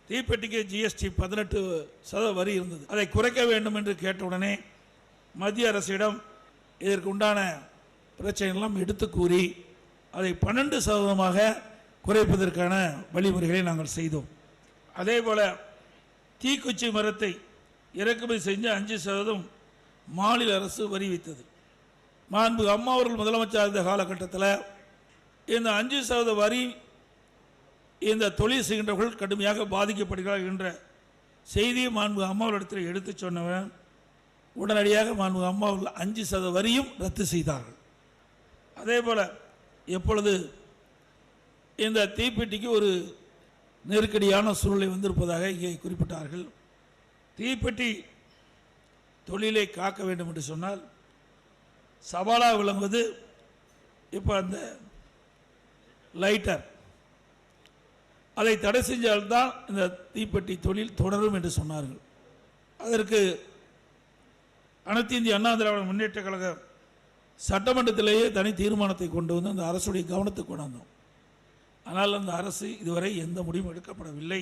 தீப்பெட்டிக்கு GST 18% வரி இருந்தது. அதை குறைக்க வேண்டும் என்று கேட்டவுடனே மத்திய அரசிடம் இதற்கு உண்டான பிரச்சனைகளெல்லாம் எடுத்து கூறி அதை 12% குறைப்பதற்கான வழிமுறைகளை நாங்கள் செய்தோம். அதே போல தீக்குச்சி மரத்தை இறக்குமதி செஞ்சு 5% மாநில அரசு வரி வைத்தது. மாண்பு அம்மா அவர்கள் முதலமைச்சர் இருந்த காலகட்டத்தில் இந்த 5% வரி இந்த தொழில் செய்கின்றவர்கள் கடுமையாக பாதிக்கப்படுகிறார்கள் என்ற செய்தியை மாண்பு அம்மா அவர்களிடத்தில் எடுத்து சொன்னவன் உடனடியாக மாண்பு அம்மா அவர்கள் 5% வரியும் ரத்து செய்தார்கள். அதே போல் எப்பொழுது இந்த தீப்பெட்டிக்கு ஒரு நெருக்கடியான சூழ்நிலை வந்திருப்பதாக இங்கே குறிப்பிட்டார்கள். தீப்பெட்டி தொழிலை காக்க வேண்டும் என்று சொன்னால் சவாலாக விளங்குவது இப்போ அந்த லைட்டர், அதை தடை செஞ்சால்தான் இந்த தீப்பெட்டி தொழில் தொடரும் என்று சொன்னார்கள். அதற்கு அனைத்து இந்திய அண்ணா திராவிட முன்னேற்ற கழக சட்டமன்றத்திலேயே தனி தீர்மானத்தை கொண்டு வந்து அந்த அரசுடைய கவனத்துக்கு கொண்டு வந்தோம். ஆனால் அந்த அரசு இதுவரை எந்த முடிவும் எடுக்கப்படவில்லை.